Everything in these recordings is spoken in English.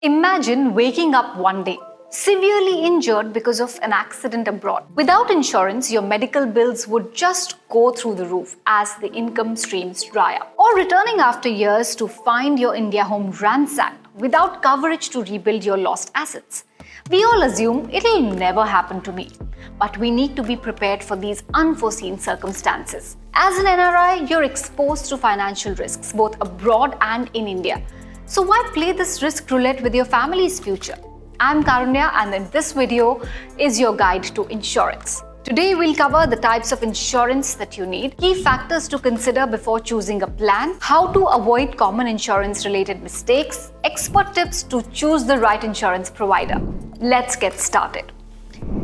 Imagine waking up one day, severely injured because of an accident abroad. Without insurance, your medical bills would just go through the roof as the income streams dry up. Or returning after years to find your India home ransacked without coverage to rebuild your lost assets. We all assume it'll never happen to me, but we need to be prepared for these unforeseen circumstances. As an NRI, you're exposed to financial risks both abroad and in India. So why play this risk roulette with your family's future? I'm Karunya, and in this video is your guide to insurance. Today we'll cover the types of insurance that you need, key factors to consider before choosing a plan, how to avoid common insurance related mistakes, expert tips to choose the right insurance provider. Let's get started.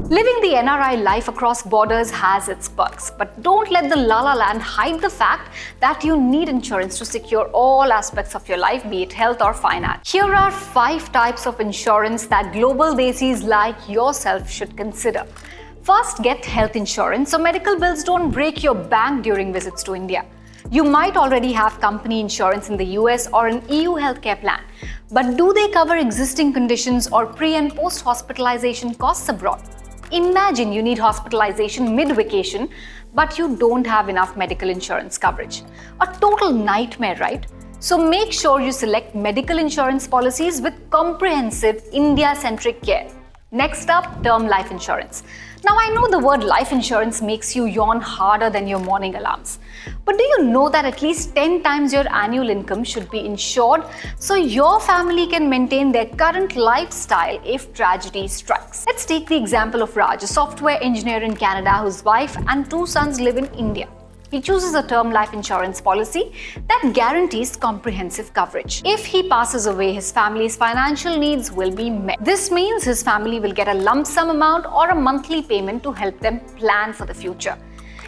Living the NRI life across borders has its perks, but don't let the la la land hide the fact that you need insurance to secure all aspects of your life, be it health or finance. Here are 5 types of insurance that global desis like yourself should consider. First, get health insurance so medical bills don't break your bank during visits to India. You might already have company insurance in the US or an EU healthcare plan, but do they cover existing conditions or pre- and post-hospitalization costs abroad? Imagine you need hospitalization mid-vacation, but you don't have enough medical insurance coverage. A total nightmare, right? So make sure you select medical insurance policies with comprehensive India-centric care. Next up, term life insurance. Now I know the word life insurance makes you yawn harder than your morning alarms. But do you know that at least 10 times your annual income should be insured so your family can maintain their current lifestyle if tragedy strikes? Let's take the example of Raj, a software engineer in Canada whose wife and 2 sons live in India. He chooses a term life insurance policy that guarantees comprehensive coverage. If he passes away, his family's financial needs will be met. This means his family will get a lump sum amount or a monthly payment to help them plan for the future.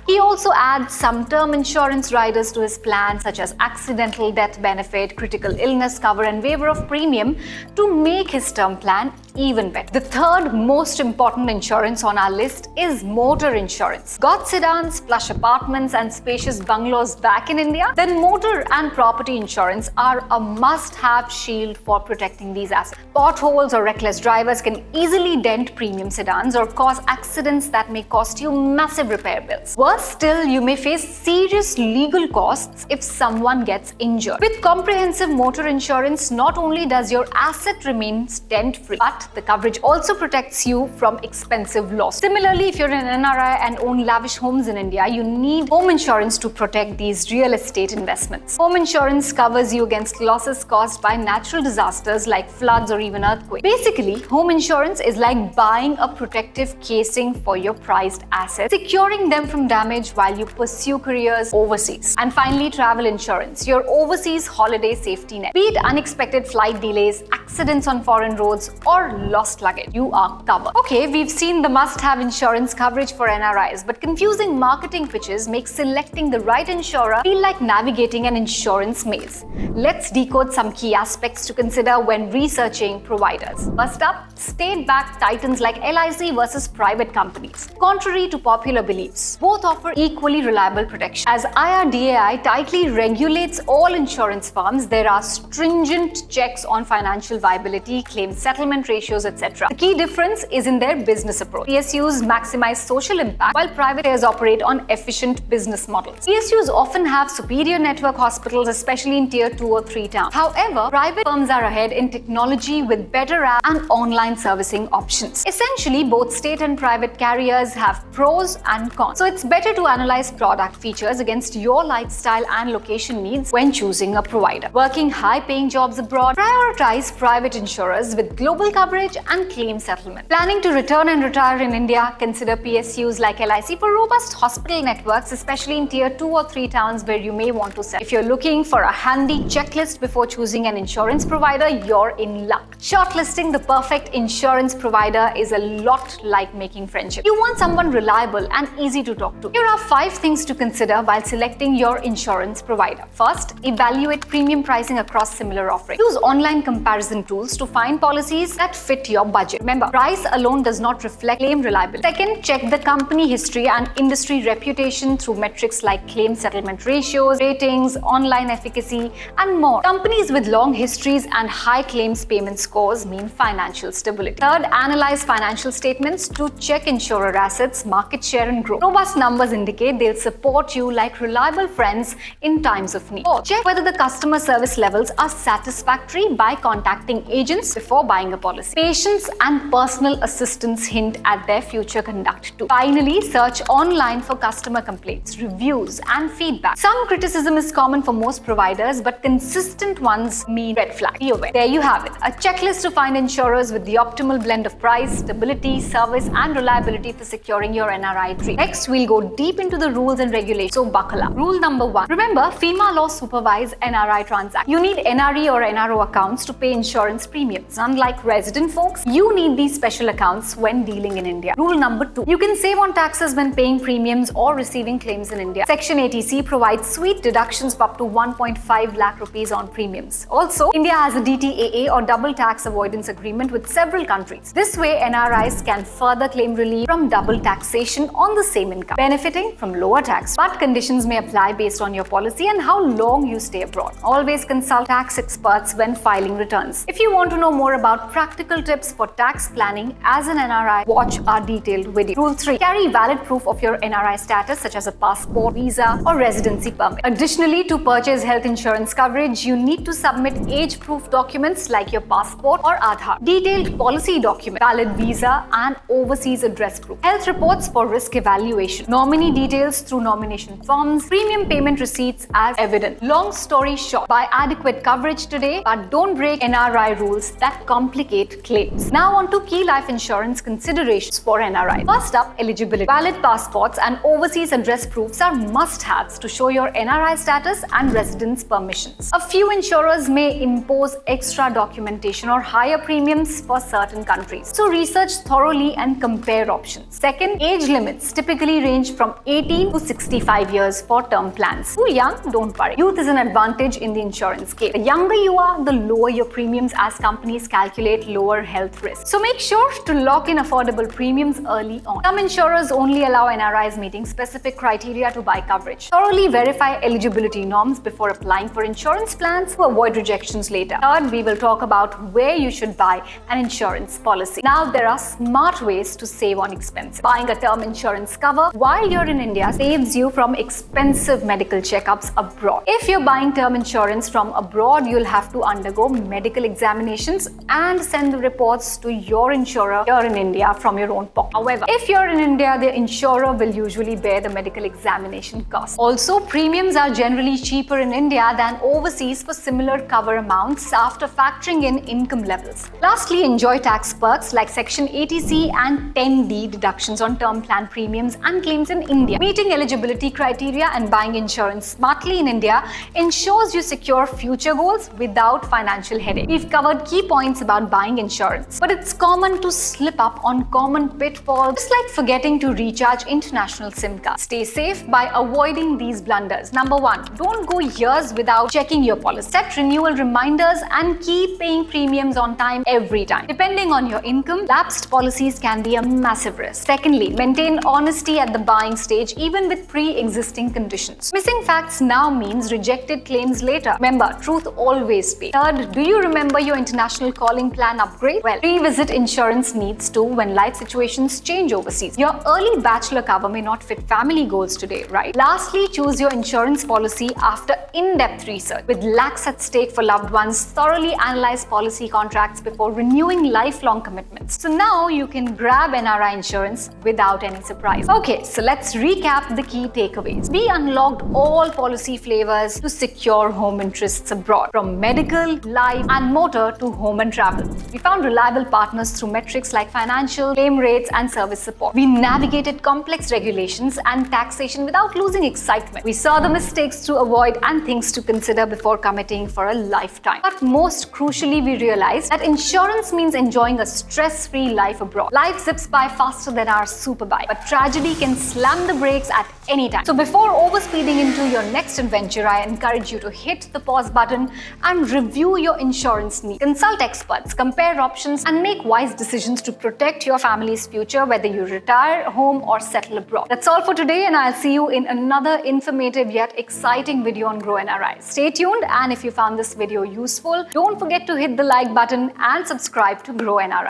He also adds some term insurance riders to his plan, such as accidental death benefit, critical illness cover, and waiver of premium to make his term plan even better. The third most important insurance on our list is motor insurance. Got sedans, plush apartments, and spacious bungalows back in India? Then motor and property insurance are a must-have shield for protecting these assets. Potholes or reckless drivers can easily dent premium sedans or cause accidents that may cost you massive repair bills. Worse still, you may face serious legal costs if someone gets injured. With comprehensive motor insurance, not only does your asset remain dent-free, but the coverage also protects you from expensive loss. Similarly, if you're an NRI and own lavish homes in India, you need home insurance to protect these real estate investments. Home insurance covers you against losses caused by natural disasters like floods or even earthquakes. Basically, home insurance is like buying a protective casing for your prized assets, securing them from damage while you pursue careers overseas. And finally, travel insurance, your overseas holiday safety net. Be it unexpected flight delays, accidents on foreign roads, or lost luggage, you are covered. Okay, we've seen the must-have insurance coverage for NRIs, but confusing marketing pitches make selecting the right insurer feel like navigating an insurance maze. Let's decode some key aspects to consider when researching providers. First up, state-backed titans like LIC versus private companies. Contrary to popular beliefs, both offer equally reliable protection. As IRDAI tightly regulates all insurance firms, there are stringent checks on financial viability, claim settlement ratios, etc. The key difference is in their business approach. PSUs maximize social impact while private payers operate on efficient business models. PSUs often have superior network hospitals, especially in tier 2 or 3 towns. However, private firms are ahead in technology with better apps and online servicing options. Essentially, both state and private carriers have pros and cons. So it's better to analyze product features against your lifestyle and location needs when choosing a provider. Working high-paying jobs abroad, prioritize private insurers with global coverage and claim settlement. Planning to return and retire in India, consider PSUs like LIC for robust hospital networks, especially in tier 2 or 3 towns where you may want to settle. If you're looking for a handy checklist before choosing an insurance provider, you're in luck. Shortlisting the perfect insurance provider is a lot like making friendship. You want someone reliable and easy to talk to. Here are 5 things to consider while selecting your insurance provider. First, evaluate premium pricing across similar offerings. Use online comparison tools to find policies that fit your budget. Remember, price alone does not reflect claim reliability. Second, check the company history and industry reputation through metrics like claim settlement ratios, ratings, online efficacy, and more. Companies with long histories and high claims payment scores mean financial stability. Third, analyze financial statements to check insurer assets, market share, and growth. Robust numbers indicate they'll support you like reliable friends in times of need. Fourth, check whether the customer service levels are satisfactory by contacting agents before buying a policy. Patience and personal assistance hint at their future conduct too. Finally, search online for customer complaints, reviews, and feedback. Some criticism is common for most providers, but consistent ones mean red flag. Be aware. There you have it, a checklist to find insurers with the optimal blend of price, stability, service, and reliability for securing your NRI dream. Next, we'll go deep into the rules and regulations, so buckle up. Rule number 1. Remember, FEMA laws supervise NRI transactions. You need NRE or NRO accounts to pay insurance premiums. Unlike resident folks, you need these special accounts when dealing in India. Rule number 2. You can save on taxes when paying premiums or receiving claims in India. Section 80C provides sweet deductions of up to 1.5 lakh rupees on premiums. Also, India has a DTAA or double tax avoidance agreement with several countries. This way, NRIs can further claim relief from double taxation on the same income, benefiting from lower tax. But conditions may apply based on your policy and how long you stay abroad. Always consult tax experts when filing returns. If you want to know more about practical tips for tax planning as an NRI, watch our detailed video. Rule 3. Carry valid proof of your NRI status such as a passport, visa, or residency permit. Additionally, to purchase health insurance coverage, you need to submit age-proof documents like your passport or Aadhaar, detailed policy document, valid visa, and overseas address proof, health reports for risk evaluation, nominee details through nomination forms, premium payment receipts as evidence. Long story short, buy adequate coverage today, but don't break NRI rules that complicate claims. Now on to key life insurance considerations for NRI. First up, eligibility. Valid passports and overseas address proofs are must-haves to show your NRI status and residence permissions. A few insurers may impose extra documentation or higher premiums for certain countries, so research thoroughly and compare options. Second, age limits typically range from 18 to 65 years for term plans. Too young? Don't worry. Youth is an advantage in the insurance case. The younger you are, the lower your premiums as companies calculate lower health risks. So make sure to lock in affordable premiums early on. Some insurers only allow NRIs meeting specific criteria to buy coverage. Thoroughly verify eligibility norms before applying for insurance plans to avoid rejections later. Third, we will talk about where you should buy an insurance policy. Now, there are smart ways to save on expenses. Buying a term insurance cover while you're in India saves you from expensive medical checkups abroad. If you're buying term insurance from abroad, you'll have to undergo medical examinations and send the reports to your insurer here in India from your own pocket. However, if you're in India, the insurer will usually bear the medical examination cost. Also, premiums are generally cheaper in India than overseas for similar cover amounts after factoring in income levels. Lastly, enjoy tax perks like Section 80C and 10D deductions on term plan premiums and claims in India. Meeting eligibility criteria and buying insurance smartly in India ensures you secure future goals without financial headache. We've covered key points about buying insurance, but it's common to slip up on common pitfalls, just like forgetting to recharge international SIM cards. Stay safe by avoiding these blunders. Number 1, don't go years without checking your policy. Set renewal reminders and keep paying premiums on time every time. Depending on your income, lapsed policies can be a massive risk. Secondly, maintain honesty at the buying stage even with pre-existing conditions. Missing facts now means rejected claims later. Remember, truth always pays. Third, do you remember your international calling plan upgrade? Well, revisit insurance needs too when life situations change overseas. Your early bachelor cover may not fit family goals today, right? Lastly, choose your insurance policy after in-depth research. With lakhs at stake for loved ones, thoroughly analyze policy contracts before renewing lifelong commitments. So now you can grab NRI insurance without any surprise. Okay, so let's recap the key takeaways. We unlocked all policy flavors to secure home interests abroad, from medical, life, and motor to home and travel. We found reliable partners through metrics like financial, claim rates, and service support. We navigated complex regulations and taxation without losing excitement. We saw the mistakes to avoid and things to consider before committing for a lifetime. But most crucially, we realized that insurance means enjoying a stress-free life abroad. Life zips by faster than our superbike, but tragedy can slam the brakes at any time. So before overspeeding into your next adventure, I encourage you to hit the pause button and review your insurance needs. Consult experts, compare compare options, and make wise decisions to protect your family's future, whether you retire home or settle abroad. That's all for today, and I'll see you in another informative yet exciting video on Groww NRI. Stay tuned, and if you found this video useful, don't forget to hit the like button and subscribe to Groww NRI.